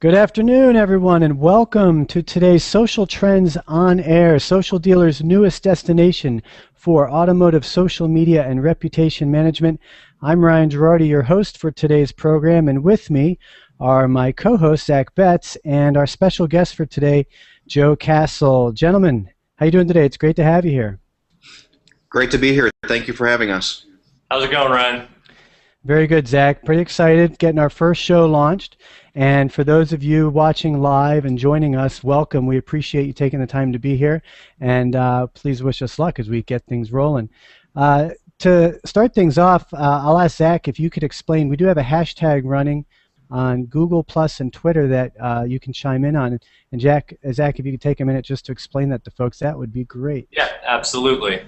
Good afternoon, everyone, and welcome to today's Social Trends on Air, Social Dealer's newest destination for automotive social media and reputation management. I'm Ryan Gerardi, your host for today's program, and with me are my co-host, Zach Betz, and our special guest for today, Joe Castle. Gentlemen, how you doing today? It's great to have you here. Great to be here. Thank you for having us. How's it going, Ryan? Very good, Zach. Pretty excited getting our first show launched. And for those of you watching live and joining us, welcome. We appreciate you taking the time to be here. And please wish us luck as we get things rolling. To start things off, I'll ask Zach if you could explain. We do have a hashtag running on Google Plus and Twitter that you can chime in on. And Zach, if you could take a minute just to explain that to folks, that would be great. Yeah, absolutely.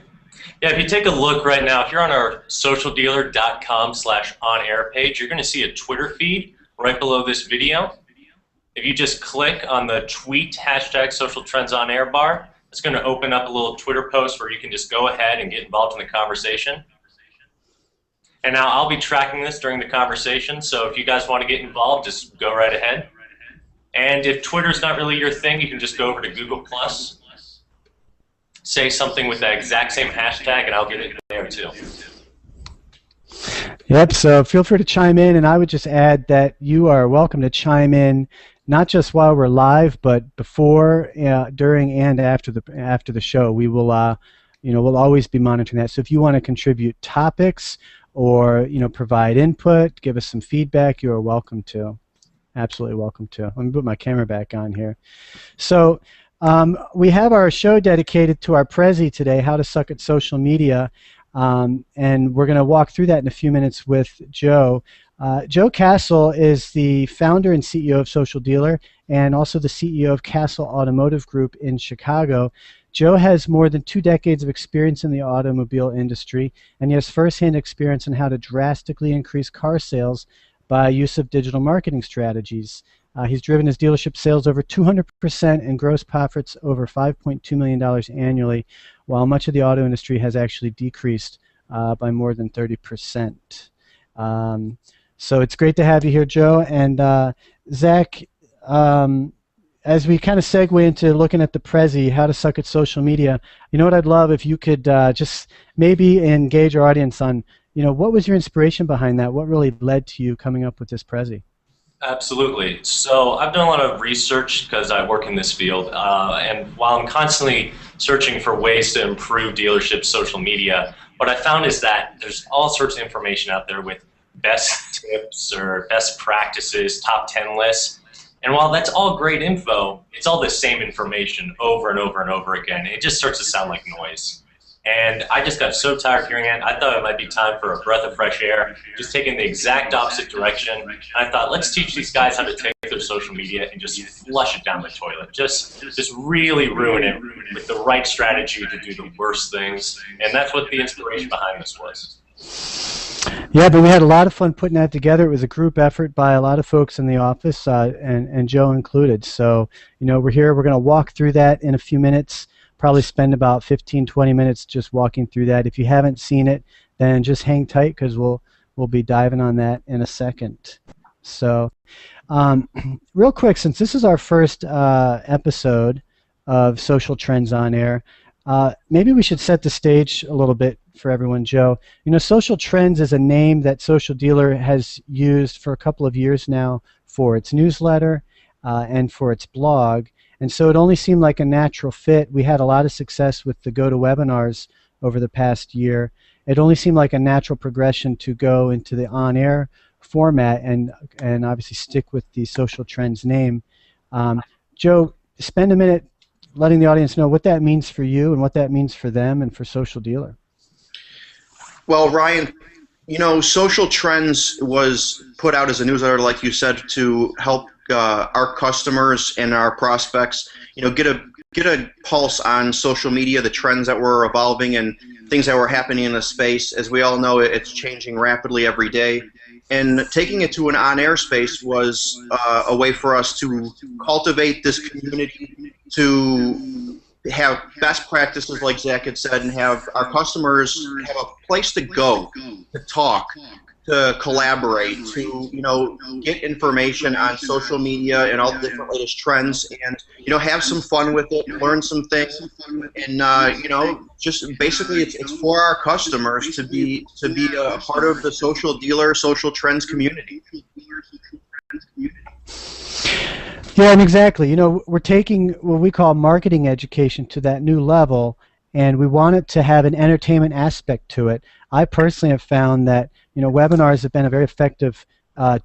Yeah, if you take a look right now, if you're on our socialdealer.com/on-air page, you're going to see a Twitter feed right below this video. If you just click on the tweet hashtag social trends on air bar, it's going to open up a little Twitter post where you can just go ahead and get involved in the conversation. And now I'll be tracking this during the conversation, so if you guys want to get involved, just go right ahead. And if Twitter's not really your thing, you can just go over to Google Plus, say something with that exact same hashtag, and I'll get it there too. Yep, so feel free to chime in, and I would just add that you are welcome to chime in not just while we're live, but before, during, and after the show. We will, we'll always be monitoring that. So if you want to contribute topics or provide input, give us some feedback, you are welcome to. Absolutely welcome to. Let me put my camera back on here. So we have our show dedicated to our Prezi today, How to Suck at Social Media. And we're going to walk through that in a few minutes with Joe. Joe Castle is the founder and CEO of Social Dealer and also the CEO of Castle Automotive Group in Chicago. Joe has more than 2 decades of experience in the automobile industry, and he has firsthand experience in how to drastically increase car sales by use of digital marketing strategies. He's driven his dealership sales over 200% and gross profits over $5.2 million annually, while much of the auto industry has actually decreased by more than 30%. So it's great to have you here, Joe. And Zach, as we kind of segue into looking at the Prezi, How to Suck at Social Media, you know what I'd love if you could just maybe engage our audience on, what was your inspiration behind that? What really led to you coming up with this Prezi? Absolutely. So I've done a lot of research because I work in this field, and while I'm constantly searching for ways to improve dealership social media, what I found is that there's all sorts of information out there with best tips or best practices, top 10 lists. And while that's all great info, it's all the same information over and over and over again. It just starts to sound like noise. And I just got so tired of hearing it, I thought it might be time for a breath of fresh air, just taking the exact opposite direction. And I thought, let's teach these guys how to take their social media and just flush it down the toilet. Just really ruin it with the right strategy to do the worst things. And that's what the inspiration behind this was. Yeah, but we had a lot of fun putting that together. It was a group effort by a lot of folks in the office, and Joe included. So, we're here. We're going to walk through that in a few minutes. Probably spend about 15-20 minutes just walking through that. If you haven't seen it, then just hang tight because we'll be diving on that in a second. So real quick, since this is our first episode of Social Trends on Air, maybe we should set the stage a little bit for everyone, Joe. Social Trends is a name that Social Dealer has used for a couple of years now for its newsletter and for its blog. And so it only seemed like a natural fit. We had a lot of success with the GoToWebinars over the past year. It only seemed like a natural progression to go into the on-air format and obviously stick with the Social Trends name. Joe, spend a minute letting the audience know what that means for you and what that means for them and for Social Dealer. Well, Ryan, Social Trends was put out as a newsletter, like you said, to help our customers and our prospects, get a pulse on social media, the trends that were evolving and things that were happening in the space. As we all know, it's changing rapidly every day. And taking it to an on-air space was a way for us to cultivate this community, to have best practices, like Zach had said, and have our customers have a place to go to talk, to collaborate, to get information on social media and all the different latest trends, and have some fun with it, learn some things, and just basically it's for our customers to be a part of the Social Dealer social trends community. Yeah, and exactly. We're taking what we call marketing education to that new level, and we want it to have an entertainment aspect to it. I personally have found that webinars have been a very effective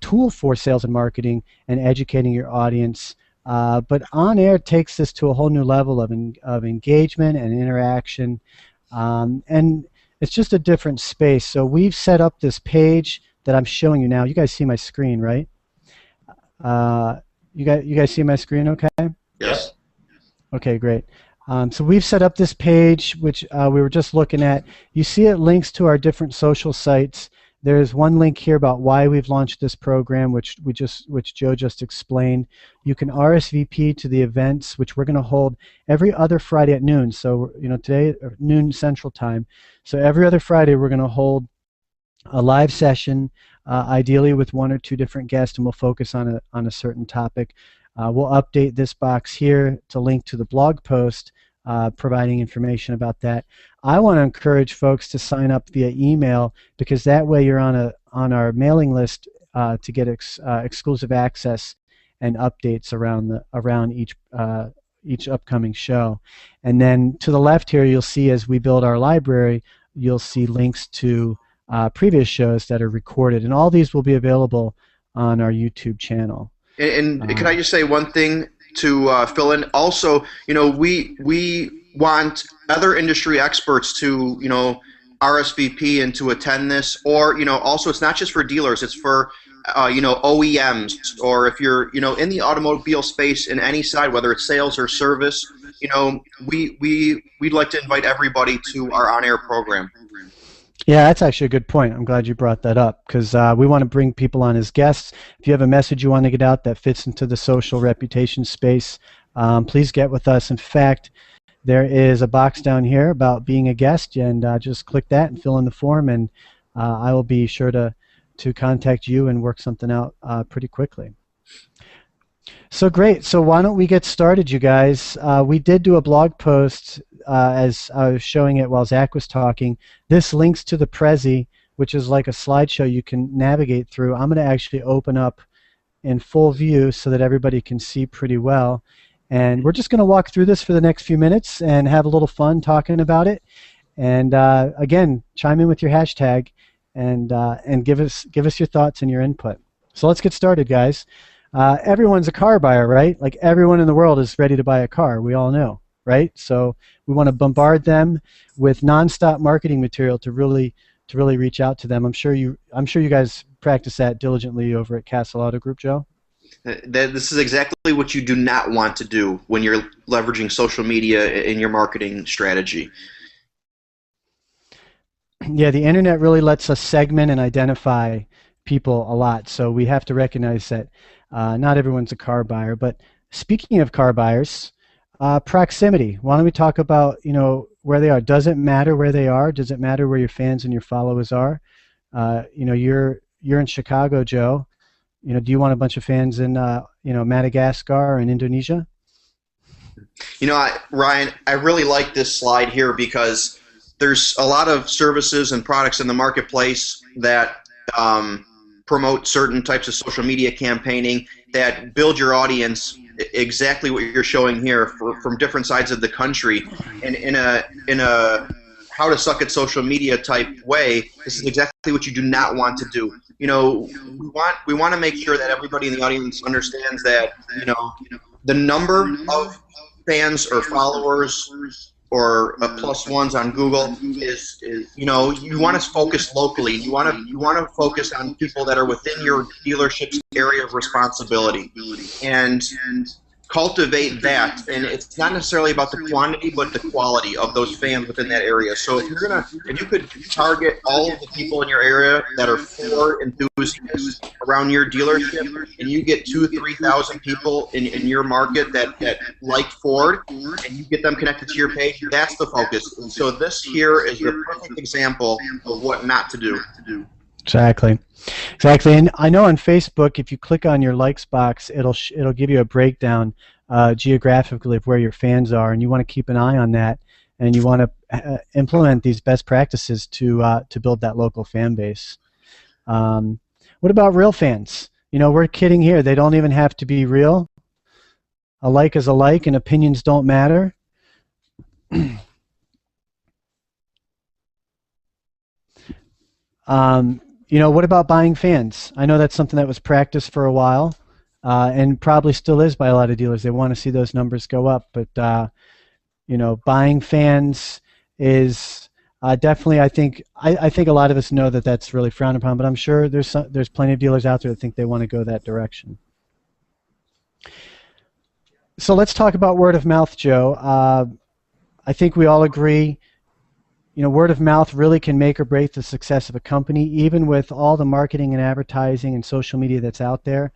tool for sales and marketing and educating your audience. But on air takes this to a whole new level of engagement and interaction, and it's just a different space. So we've set up this page that I'm showing you now. You guys see my screen, right? You guys see my screen okay? Yes. Okay, great. So we've set up this page, which we were just looking at. You see it links to our different social sites. There's one link here about why we've launched this program, which Joe just explained. You can RSVP to the events, which we're going to hold every other Friday at noon. So today noon Central Time. So every other Friday we're going to hold a live session, ideally with one or two different guests, and we'll focus on a certain topic. We'll update this box here to link to the blog post, providing information about that. I want to encourage folks to sign up via email, because that way you're on our mailing list to get exclusive access and updates around each upcoming show. And then to the left here, you'll see, as we build our library, you'll see links to previous shows that are recorded, and all these will be available on our YouTube channel. And can I just say one thing to fill in? Also, we want other industry experts to, RSVP and to attend this. Or, also it's not just for dealers; it's for, OEMs, or if you're, in the automobile space in any side, whether it's sales or service. We'd like to invite everybody to our on-air program. Yeah, that's actually a good point. I'm glad you brought that up, because we want to bring people on as guests. If you have a message you want to get out that fits into the social reputation space, please get with us. In fact, there is a box down here about being a guest, and just click that and fill in the form, and I will be sure to contact you and work something out pretty quickly. So great. So why don't we get started, you guys? We did do a blog post as I was showing it while Zach was talking. This links to the Prezi, which is like a slideshow you can navigate through. I'm going to actually open up in full view so that everybody can see pretty well. And we're just going to walk through this for the next few minutes and have a little fun talking about it. And again, chime in with your hashtag and give us your thoughts and your input. So let's get started, guys. Everyone's a car buyer, right? Like, everyone in the world is ready to buy a car. We all know, right? So we want to bombard them with nonstop marketing material to really reach out to them. I'm sure you guys practice that diligently over at Castle Auto Group, Joe. This is exactly what you do not want to do when you're leveraging social media in your marketing strategy. Yeah, the internet really lets us segment and identify people a lot, so we have to recognize that not everyone's a car buyer. But speaking of car buyers, proximity. Why don't we talk about where they are? Does it matter where they are? Does it matter where your fans and your followers are? You're in Chicago, Joe. Do you want a bunch of fans in Madagascar or in Indonesia? Ryan, I really like this slide here, because there's a lot of services and products in the marketplace that promote certain types of social media campaigning that build your audience, exactly what you're showing here, from different sides of the country. And in a how to suck at social media type way, this is exactly what you do not want to do. We want to make sure that everybody in the audience understands that the number of fans or followers or plus ones on Google is you want to focus locally. You want to focus on people that are within your dealership's area of responsibility, and cultivate that. And it's not necessarily about the quantity, but the quality of those fans within that area. So if you could target all of the people in your area that are Ford enthusiasts around your dealership, and you get 2,000-3,000 people in your market that like Ford, and you get them connected to your page, that's the focus. And so this here is the perfect example of what not to do. Exactly. Exactly, and I know on Facebook, if you click on your likes box, it'll give you a breakdown geographically of where your fans are, and you want to keep an eye on that, and you want to implement these best practices to build that local fan base. What about real fans? You know, we're kidding here. They don't even have to be real. A like is a like, and opinions don't matter. You know, what about buying fans? I know that's something that was practiced for a while, and probably still is by a lot of dealers. They want to see those numbers go up, but you know, buying fans is definitely. I think a lot of us know that that's really frowned upon, but I'm sure there's plenty of dealers out there that think they want to go that direction. So let's talk about word of mouth, Joe. I think we all agree, you know, word of mouth really can make or break the success of a company, even with all the marketing and advertising and social media that's out there.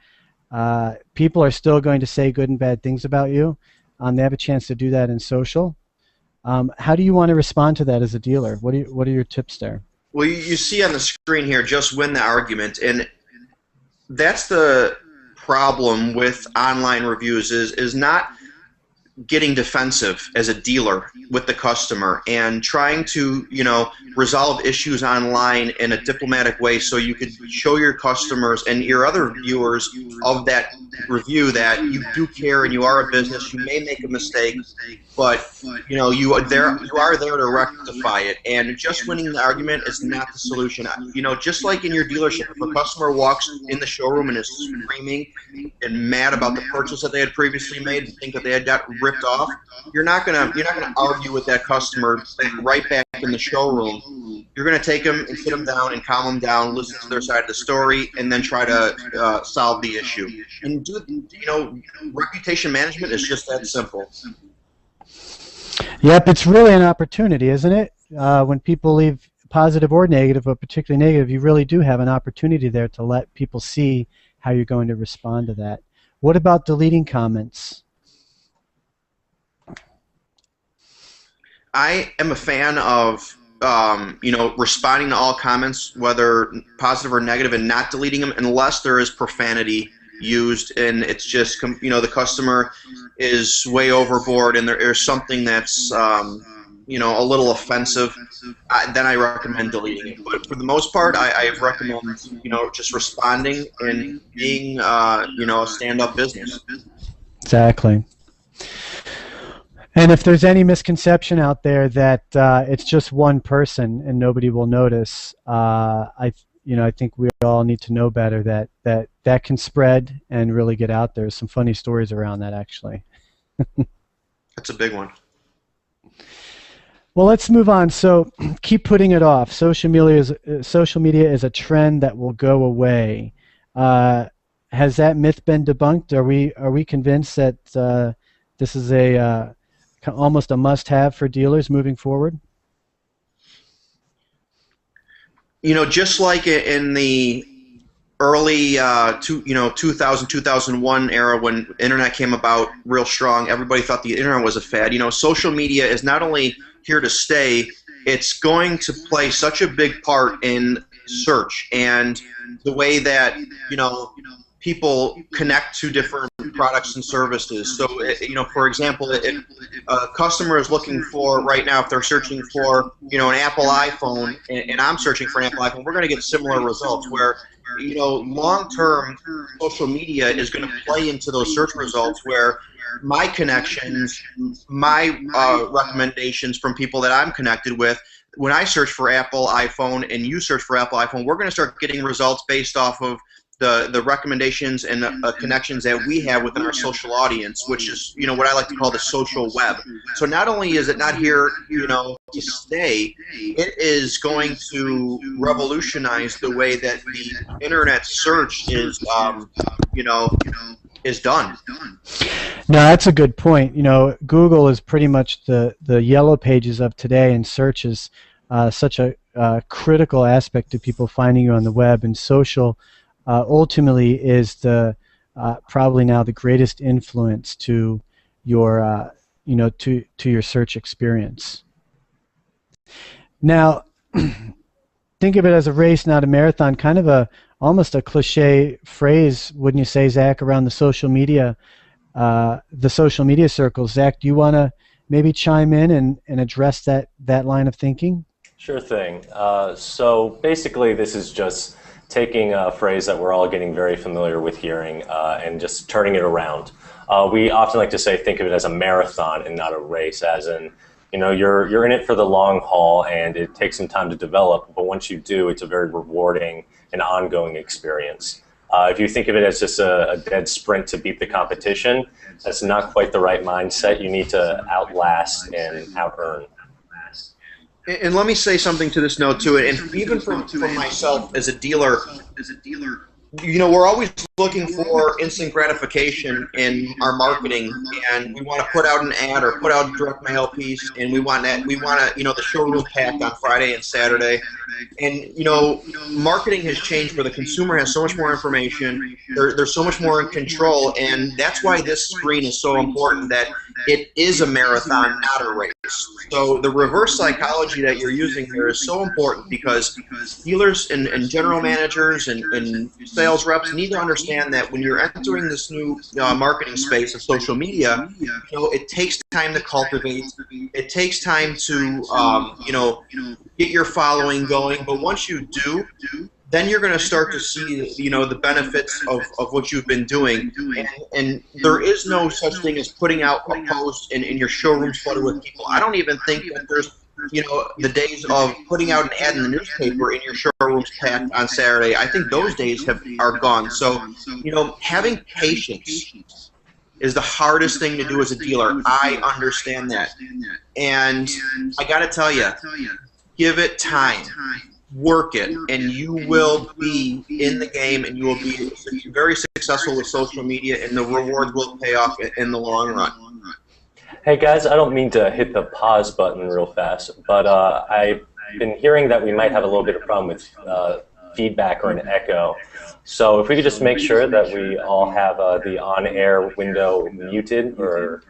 People are still going to say good and bad things about you. They have a chance to do that in social. How do you want to respond to that as a dealer? What are your tips there? Well, you see on the screen here, just win the argument, and that's the problem with online reviews is not getting defensive as a dealer with the customer and trying to, you know, resolve issues online in a diplomatic way so you could show your customers and your other viewers of that review that you do care and you are a business. You may make a mistake, but you know you are there to rectify it. And just winning the argument is not the solution. You know, just like in your dealership, if a customer walks in the showroom and is screaming and mad about the purchase that they had previously made and think that they had got ripped off, you're not gonna argue with that customer right back in the showroom. You're gonna take them and sit them down and calm them down, listen to their side of the story, and then try to solve the issue. And you know, reputation management is just that simple. Yep, it's really an opportunity, isn't it? When people leave positive or negative, but particularly negative, you really do have an opportunity there to let people see how you're going to respond to that. What about deleting comments? I am a fan of you know, responding to all comments, whether positive or negative, and not deleting them unless there is profanity used and it's just, you know, the customer is way overboard and there's something that's you know, a little offensive. Then I recommend deleting it. But for the most part, I recommend, you know, just responding and being you know, a stand-up business. Exactly. And if there's any misconception out there that it's just one person and nobody will notice, I think we all need to know better that can spread and really get out there. Some funny stories around that, actually. That's a big one. Well, let's move on. So keep putting it off. Social media is a trend that will go away. Has that myth been debunked? Are we convinced that this is almost a must-have for dealers moving forward? You know, just like in the early 2000, 2001 era when internet came about real strong, everybody thought the internet was a fad. You know, social media is not only here to stay, it's going to play such a big part in search and the way that, you know, people connect to different products and services. So, you know, for example, if a customer is looking for, right now, if they're searching for, you know, an Apple iPhone, and I'm searching for an Apple iPhone, we're going to get similar results where, you know, long-term social media is going to play into those search results where my connections, my recommendations from people that I'm connected with, when I search for Apple iPhone and you search for Apple iPhone, we're going to start getting results based off of the recommendations and connections that we have within our social audience, which is, you know, what I like to call the social web. So not only is it not here, you know, to stay, it is going to revolutionize the way that the internet search is, you know, is done. No, that's a good point. You know, Google is pretty much the yellow pages of today, and search is such a critical aspect to people finding you on the web, and social ultimately is the probably now the greatest influence to your to your search experience. Now, think of it as a race, not a marathon. Kind of a almost a cliche phrase, wouldn't you say, Zach, around the social media circles. Zach, do you want to maybe chime in and address that line of thinking? Sure thing. So basically, this is just taking a phrase that we're all getting very familiar with hearing and just turning it around. We often like to say, think of it as a marathon and not a race, as in, you're in it for the long haul and it takes some time to develop, but once you do, it's a very rewarding and ongoing experience. If you think of it as just a dead sprint to beat the competition, that's not quite the right mindset. You need to outlast and out-earn. And let me say something to this note too, and even from myself as a dealer, we're always looking for instant gratification in our marketing, and we want to put out an ad or put out a direct mail piece, and we want the showroom packed on Friday and Saturday. And marketing has changed where the consumer has so much more information. They're so much more in control, and that's why this screen is so important. That it is a marathon, not a race. So the reverse psychology that you're using here is so important, because dealers and general managers and sales reps need to understand that when you're entering this new marketing space of social media, it takes time to cultivate. It takes time to get your following going. But once you do, then you're going to start to see the benefits of what you've been doing. And there is no such thing as putting out a post and your showroom's flooded with people. I don't even think that there's the days of putting out an ad in the newspaper in your showroom's packed on Saturday. I think those days are gone. So having patience is the hardest thing to do as a dealer. I understand that, and I got to tell you, give it time. Work it, and you will be in the game, and you will be very successful with social media, and the rewards will pay off in the long run. Hey guys, I don't mean to hit the pause button real fast, but I've been hearing that we might have a little bit of problem with feedback or an echo. So if we could just make sure that we all have the on-air window muted or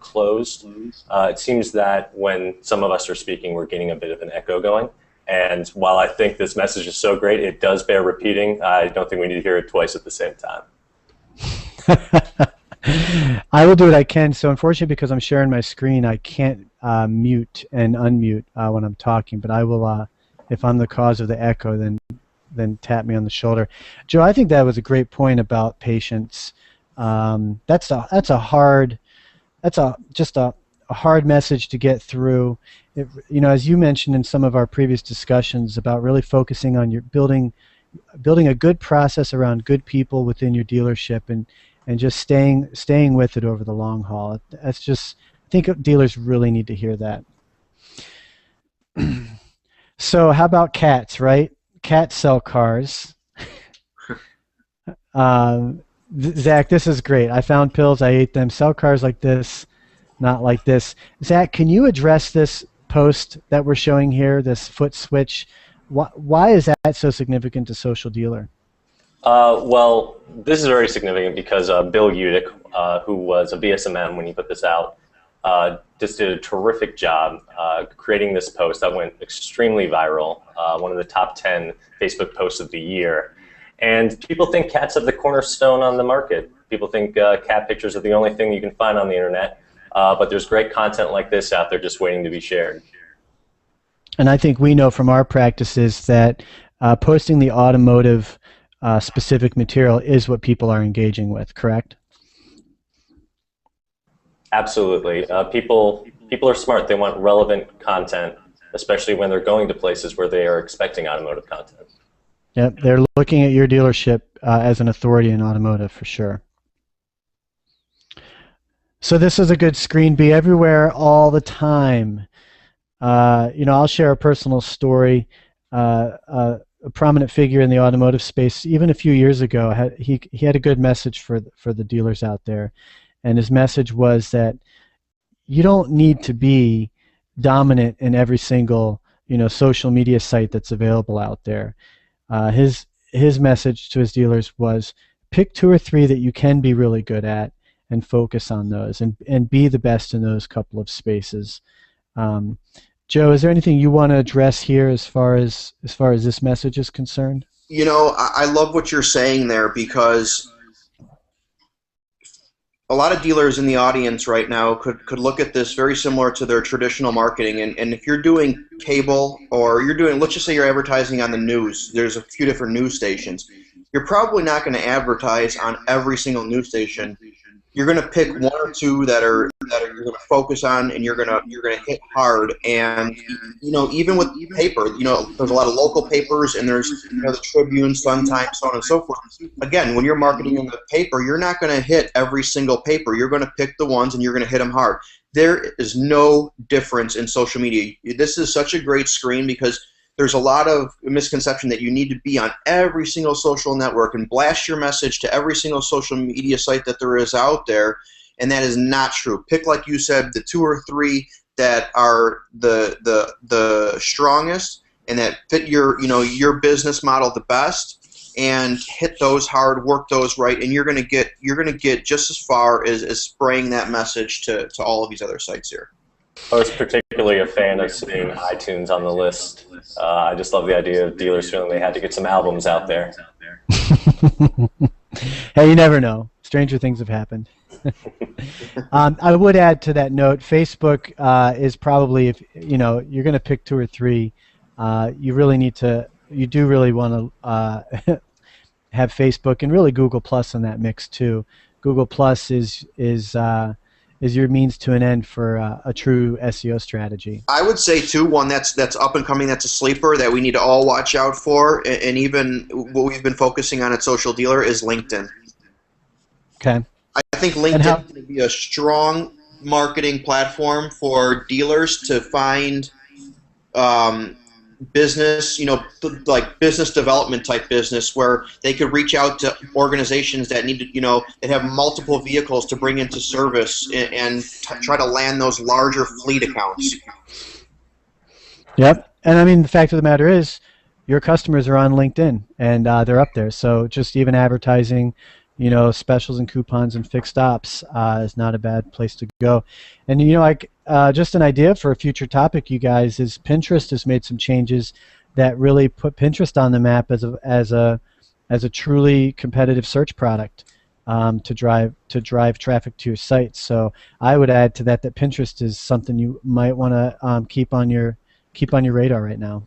closed. It seems that when some of us are speaking, we're getting a bit of an echo going. And while I think this message is so great, it does bear repeating. I don't think we need to hear it twice at the same time. I will do what I can. So unfortunately, because I'm sharing my screen, I can't mute and unmute when I'm talking. But I will, if I'm the cause of the echo, then tap me on the shoulder. Joe, I think that was a great point about patience. That's a hard message to get through. As you mentioned in some of our previous discussions about really focusing on your building a good process around good people within your dealership and just staying with it over the long haul. I think dealers really need to hear that. So how about cats, right? Cats sell cars. Zach, this is great. I found pills, I ate them. Sell cars like this, not like this. Zach, can you address this post that we're showing here, this foot switch? Why is that so significant to Social Dealer? Well, this is very significant because Bill Udick, who was a BSMM when he put this out, just did a terrific job creating this post that went extremely viral, one of the top 10 Facebook posts of the year. And people think cats are the cornerstone on the market. People think cat pictures are the only thing you can find on the internet. But there's great content like this out there just waiting to be shared. And I think we know from our practices that posting the automotive specific material is what people are engaging with, correct? Absolutely. People are smart. They want relevant content, especially when they're going to places where they are expecting automotive content. Yep, they're looking at your dealership as an authority in automotive for sure. So this is a good screen. Be everywhere all the time. I'll share a personal story. A prominent figure in the automotive space, even a few years ago, he had a good message for the dealers out there, and his message was that you don't need to be dominant in every single social media site that's available out there. His message to his dealers was pick 2 or 3 that you can be really good at and focus on those and be the best in those couple of spaces. Joe, is there anything you want to address here as far as this message is concerned? You know, I love what you're saying there, because a lot of dealers in the audience right now could look at this very similar to their traditional marketing. And if you're doing cable, or you're doing, let's just say you're advertising on the news, there's a few different news stations. You're probably not going to advertise on every single news station. You're going to pick one or two that you're going to focus on, and you're going to hit hard. And you know, even with paper, you know, there's a lot of local papers, and there's, you know, the Tribune, Sun Times, so on and so forth. Again, when you're marketing in the paper, you're not going to hit every single paper. You're going to pick the ones, and you're going to hit them hard. There is no difference in social media. This is such a great screen, because there's a lot of misconception that you need to be on every single social network and blast your message to every single social media site that there is out there, and that is not true. Pick, like you said, the 2 or 3 that are the strongest and that fit your, you know, your business model the best, and hit those hard, work those right, and you're gonna get just as far as spraying that message to all of these other sites here. I was particularly a fan of seeing iTunes on the list. I just love the idea of dealers feeling they had to get some albums out there. Hey, you never know. Stranger things have happened. I would add to that note, Facebook is probably, if you know, you're going to pick 2 or 3, you do really want to have Facebook, and really Google Plus in that mix too. Google Plus is your means to an end for a true SEO strategy. I would say too, one that's up and coming, that's a sleeper that we need to all watch out for, and even what we've been focusing on at Social Dealer is LinkedIn. Okay. I think LinkedIn is going to be a strong marketing platform for dealers to find business, you know, like business development type business, where they could reach out to organizations that need to, you know, that have multiple vehicles to bring into service, and try to land those larger fleet accounts. Yep. And I mean, the fact of the matter is, your customers are on LinkedIn, and they're up there. So just even advertising, you know, specials and coupons and fixed ops is not a bad place to go. And you know, like just an idea for a future topic, you guys, is Pinterest has made some changes that really put Pinterest on the map as a truly competitive search product to drive traffic to your site. So I would add to that Pinterest is something you might want to keep on your radar right now.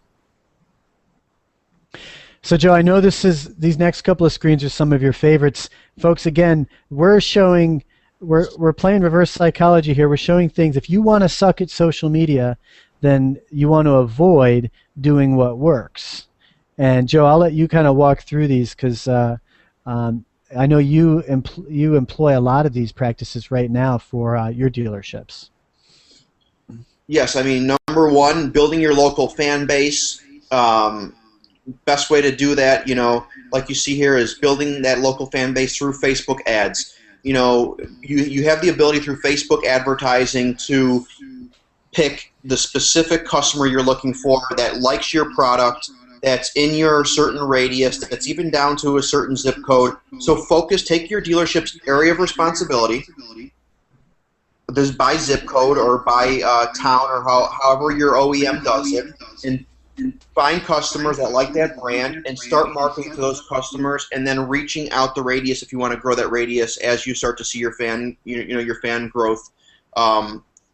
So Joe, I know these next couple of screens are some of your favorites. Folks, again, we're playing reverse psychology here. We're showing things. If you want to suck at social media, then you want to avoid doing what works. And Joe, I'll let you kind of walk through these, because I know you employ a lot of these practices right now for your dealerships. Yes, I mean, number one, building your local fan base. Best way to do that, you know, like you see here, is building that local fan base through Facebook ads. You know, you have the ability through Facebook advertising to pick the specific customer you're looking for that likes your product, that's in your certain radius, that's even down to a certain zip code. So take your dealership's area of responsibility, this by zip code or by town, or however your OEM does it, and find customers that like that brand and start marketing to those customers, and then reaching out the radius if you want to grow that radius as you start to see your fan, your fan growth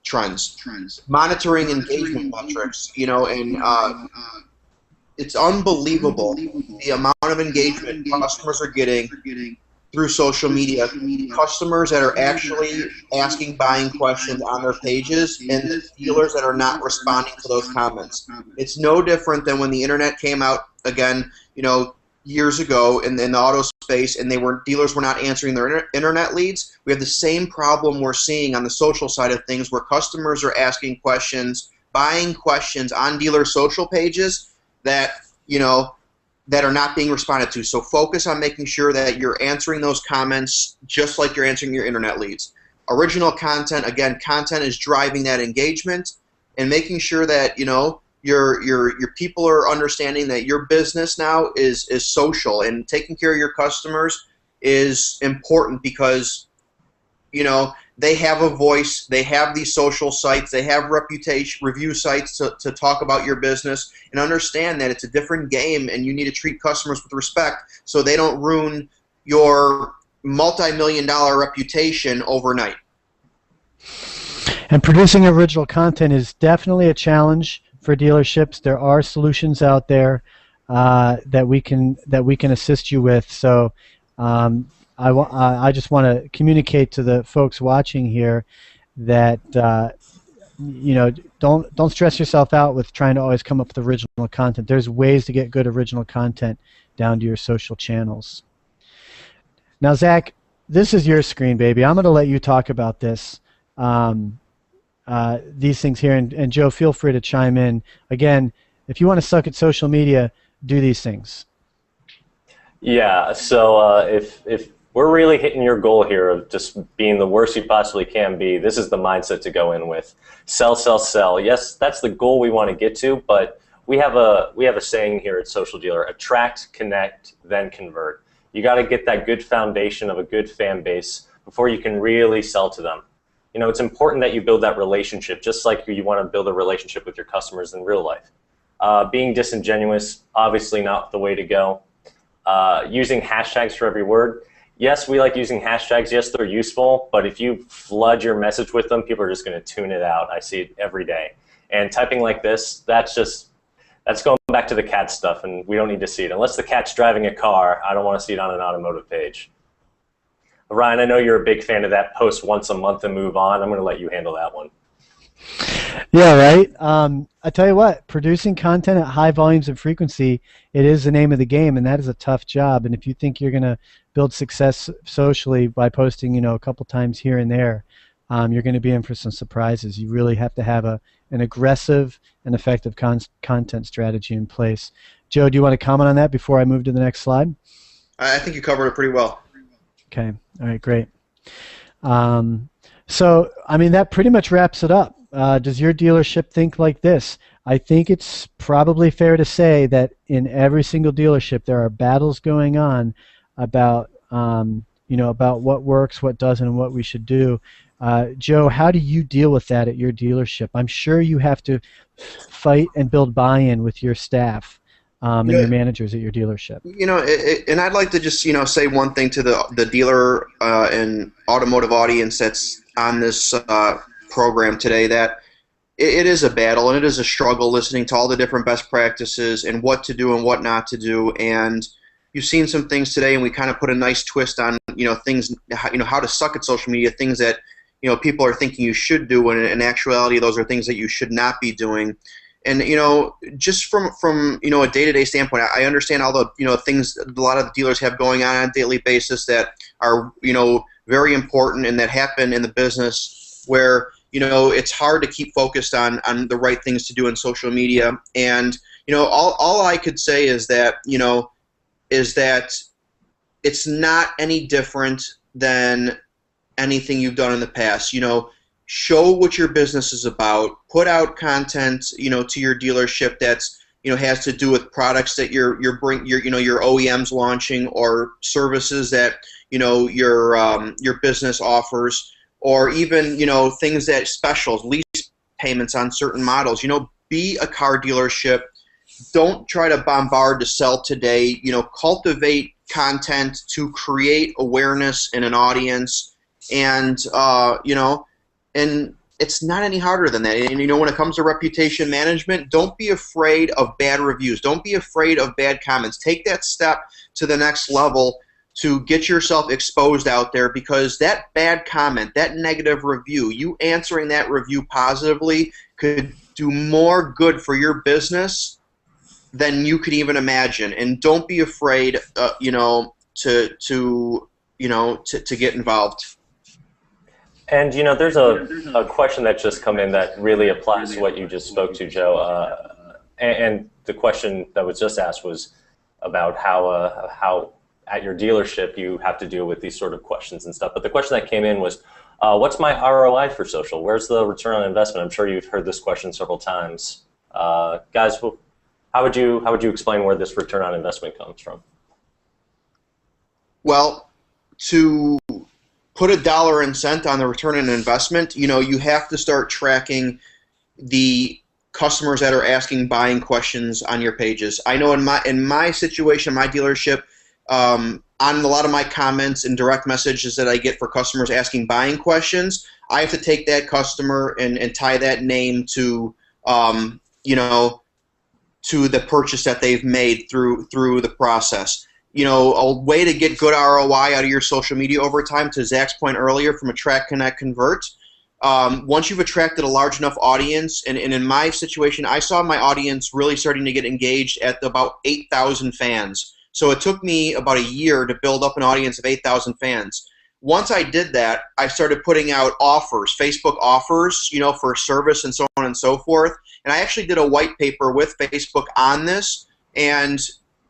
trends. Monitoring engagement metrics, you know, and it's unbelievable the amount of engagement customers are getting through social media. Customers that are actually asking buying questions on their pages, and the dealers that are not responding to those comments. It's no different than when the internet came out again, you know, years ago in the auto space, and dealers were not answering their internet leads. We have the same problem we're seeing on the social side of things, where customers are asking questions, buying questions on dealer social pages that, you know, that are not being responded to. So focus on making sure that you're answering those comments just like you're answering your internet leads. Original content, again, content is driving that engagement, and making sure that, you know, your people are understanding that your business now is social, and taking care of your customers is important, because, you know, they have a voice. They have these social sites. They have reputation review sites to talk about your business, and understand that it's a different game, and you need to treat customers with respect so they don't ruin your multi-million-dollar reputation overnight. And producing original content is definitely a challenge for dealerships. There are solutions out there that we can assist you with. So I just want to communicate to the folks watching here that don't stress yourself out with trying to always come up with original content. There's ways to get good original content down to your social channels. Now, Zach, this is your screen, baby. I'm going to let you talk about this. These things here, and Joe, feel free to chime in. Again, if you want to suck at social media, do these things. Yeah, so if we're really hitting your goal here of just being the worst you possibly can be, this is the mindset to go in with. Sell, sell, sell. Yes, that's the goal we want to get to, but we have a saying here at Social Dealer: attract, connect, then convert. You got to get that good foundation of a good fan base before you can really sell to them. You know, it's important that you build that relationship, just like you want to build a relationship with your customers in real life. Being disingenuous, obviously not the way to go. Using hashtags for every word. Yes, we like using hashtags. Yes, they're useful, but if you flood your message with them, people are just going to tune it out. I see it every day. And typing like this, that's going back to the cat stuff, and we don't need to see it. Unless the cat's driving a car, I don't want to see it on an automotive page. Ryan, I know you're a big fan of that post once a month and move on. I'm going to let you handle that one. Yeah, right. I tell you what, producing content at high volumes and frequency, it is the name of the game, and that is a tough job. And if you think you're going to build success socially by posting, a couple times here and there, you're going to be in for some surprises. You really have to have an aggressive and effective content strategy in place. Joe, do you want to comment on that before I move to the next slide? I think you covered it pretty well. Okay. All right, great. So, I mean, that pretty much wraps it up. Does your dealership think like this? I think it's probably fair to say that in every single dealership there are battles going on about, about what works, what doesn't, and what we should do. Joe, how do you deal with that at your dealership? I'm sure you have to fight and build buy-in with your staff. And your managers at your dealership. And I'd like to just, say one thing to the dealer and automotive audience that's on this program today, that it is a battle and it is a struggle listening to all the different best practices and what to do and what not to do. And you've seen some things today, and we kind of put a nice twist on, things, how to suck at social media, things that, people are thinking you should do, when in actuality those are things that you should not be doing. And just from a day-to-day standpoint, I understand all the things a lot of the dealers have going on a daily basis that are very important and that happen in the business, where it's hard to keep focused on the right things to do in social media. And all I could say is that it's not any different than anything you've done in the past. Show what your business is about. Put out content, to your dealership that's, has to do with products that your OEM's launching, or services that your business offers, or even things that specials, lease payments on certain models. Be a car dealership. Don't try to bombard to sell today. Cultivate content to create awareness in an audience, and and it's not any harder than that. And when it comes to reputation management, don't be afraid of bad reviews. Don't be afraid of bad comments. Take that step to the next level to get yourself exposed out there, because that bad comment, that negative review, you answering that review positively could do more good for your business than you could even imagine. And don't be afraid, to get involved. And there's a question that just come in that really applies to what you just spoke to, Joe. And the question that was just asked was about how at your dealership you have to deal with these sort of questions and stuff. But the question that came in was, what's my ROI for social? Where's the return on investment? I'm sure you've heard this question several times. Guys, how would you explain where this return on investment comes from? Well, to put a dollar and cent on the return on investment, you have to start tracking the customers that are asking buying questions on your pages. I know in my situation, my dealership, on a lot of my comments and direct messages that I get for customers asking buying questions, I have to take that customer and tie that name to to the purchase that they've made through the process. A way to get good ROI out of your social media over time, to Zach's point earlier, from attract, connect, convert. Once you've attracted a large enough audience, and in my situation, I saw my audience really starting to get engaged at about 8,000 fans. So it took me about a year to build up an audience of 8,000 fans. Once I did that, I started putting out offers, Facebook offers, for service and so on and so forth. And I actually did a white paper with Facebook on this. And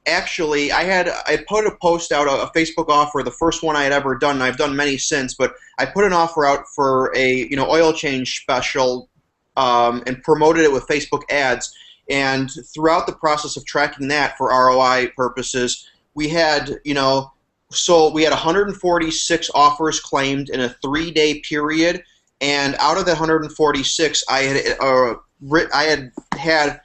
actually, I put a post out, a Facebook offer, the first one I had ever done, and I've done many since, but I put an offer out for a oil change special and promoted it with Facebook ads. And throughout the process of tracking that for ROI purposes, we had, we had 146 offers claimed in a 3-day period, and out of the 146, I had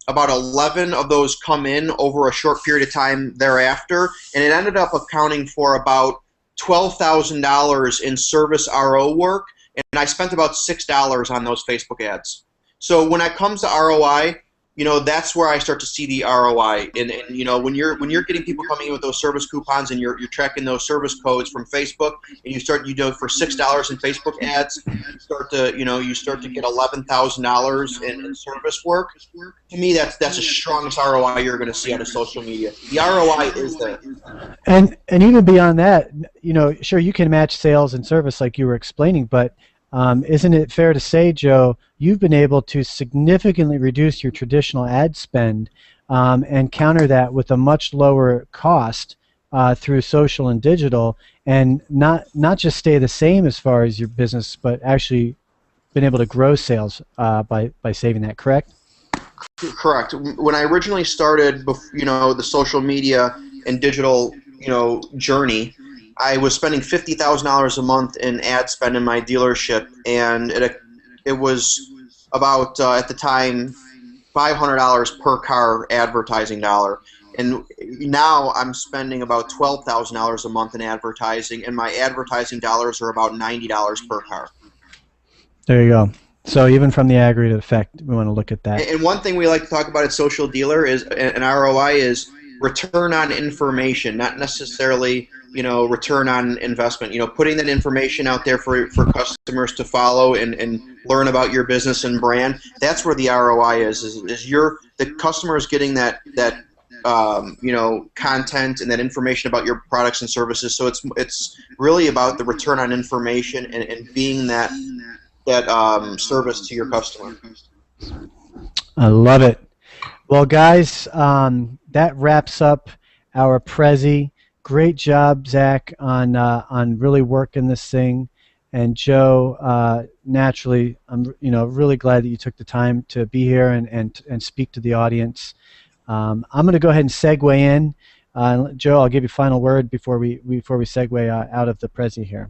about 11 of those come in over a short period of time thereafter, and it ended up accounting for about $12,000 in service RO work, and I spent about $6 on those Facebook ads. So when it comes to ROI, that's where I start to see the ROI. And when you're getting people coming in with those service coupons, and you're tracking those service codes from Facebook, and you start for $6 in Facebook ads, you start to get $11,000 in service work. To me, that's the strongest ROI you're going to see out of social media. The ROI is there. And even beyond that, sure, you can match sales and service like you were explaining, but isn't it fair to say, Joe, you've been able to significantly reduce your traditional ad spend and counter that with a much lower cost through social and digital, and not just stay the same as far as your business, but actually been able to grow sales by saving that, correct? Correct. When I originally started, the social media and digital, journey, I was spending $50,000 a month in ad spend in my dealership, and it was about at the time $500 per car advertising dollar. And now I'm spending about $12,000 a month in advertising, and my advertising dollars are about $90 per car. There you go. So even from the aggregate effect, we want to look at that. And one thing we like to talk about at Socialdealer is an ROI is return on information, not necessarily return on investment. Putting that information out there for customers to follow and learn about your business and brand. That's where the ROI is the customer is getting that content and that information about your products and services. So it's really about the return on information and being that service to your customer. I love it. Well, guys, that wraps up our Prezi. Great job, Zach, on really working this thing, and Joe. Naturally, I'm really glad that you took the time to be here and speak to the audience. I'm going to go ahead and segue in. Joe, I'll give you final word before we segue out of the Prezi here.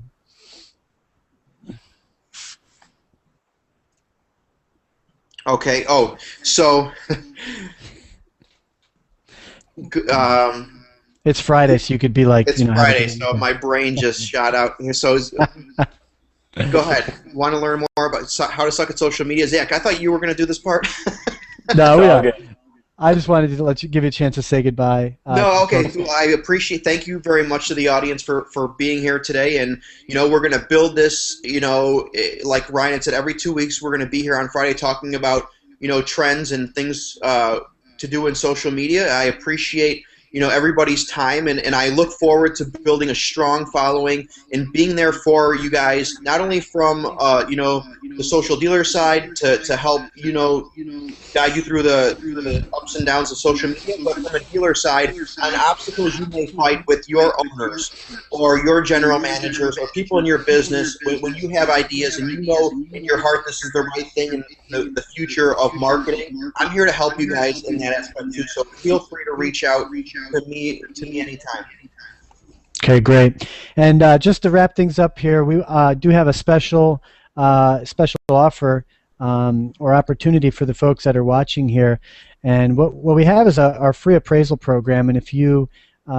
Okay. Oh, so. It's Friday, so you could be like, it's Friday, so my brain just shot out. So, go ahead. Want to learn more about how to suck at social media, Zach? I thought you were going to do this part. No, we are. I just wanted to give you a chance to say goodbye. No, okay. I thank you very much to the audience for being here today. And, we're going to build this, like Ryan had said, every 2 weeks we're going to be here on Friday talking about, trends and things to do in social media. I appreciate everybody's time, and I look forward to building a strong following and being there for you guys, not only from the social dealer side to help guide you through the ups and downs of social media, but from a dealer side on obstacles you may fight with your owners or your general managers or people in your business when you have ideas and in your heart this is the right thing in the future of marketing. I'm here to help you guys in that aspect too, so feel free to reach out to me anytime. Okay, great. And just to wrap things up here, we do have a special offer or opportunity for the folks that are watching here. And what we have is our free appraisal program. And if you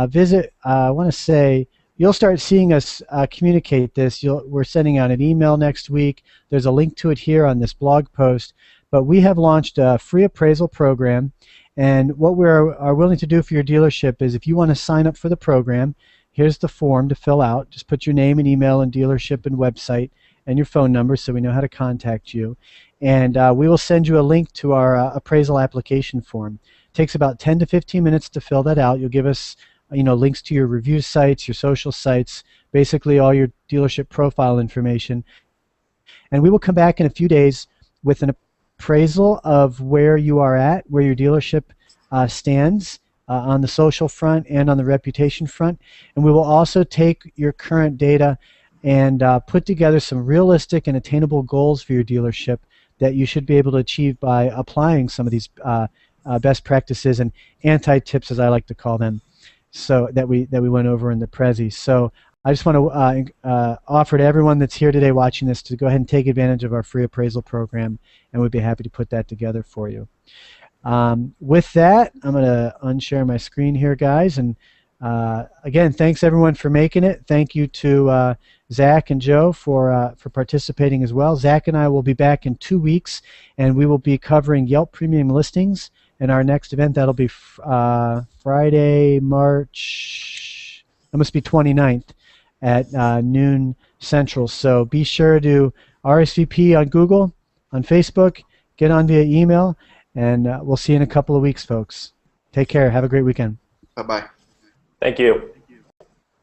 visit, I want to say, you'll start seeing us communicate this. We're sending out an email next week. There's a link to it here on this blog post. But we have launched a free appraisal program. And what we're willing to do for your dealership is, if you want to sign up for the program, here's the form to fill out. Just put your name and email and dealership and website and your phone number so we know how to contact you. And we will send you a link to our appraisal application form. It takes about 10 to 15 minutes to fill that out. You'll give us links to your review sites, your social sites, basically all your dealership profile information. And we will come back in a few days with an appraisal of where you are at, where your dealership stands on the social front and on the reputation front. And we will also take your current data and put together some realistic and attainable goals for your dealership that you should be able to achieve by applying some of these best practices and anti-tips, as I like to call them, so that we went over in the Prezi. So I just want to offer to everyone that's here today watching this to go ahead and take advantage of our free appraisal program, and we'd be happy to put that together for you. With that, I'm going to unshare my screen here, guys. And again, thanks everyone for making it. Thank you to Zach and Joe for participating as well. Zach and I will be back in 2 weeks, and we will be covering Yelp Premium Listings. And our next event, that'll be Friday, March, that must be 29th at noon Central. So be sure to RSVP on Google, on Facebook, get on via email, and we'll see you in a couple of weeks, folks. Take care. Have a great weekend. Bye-bye. Thank you.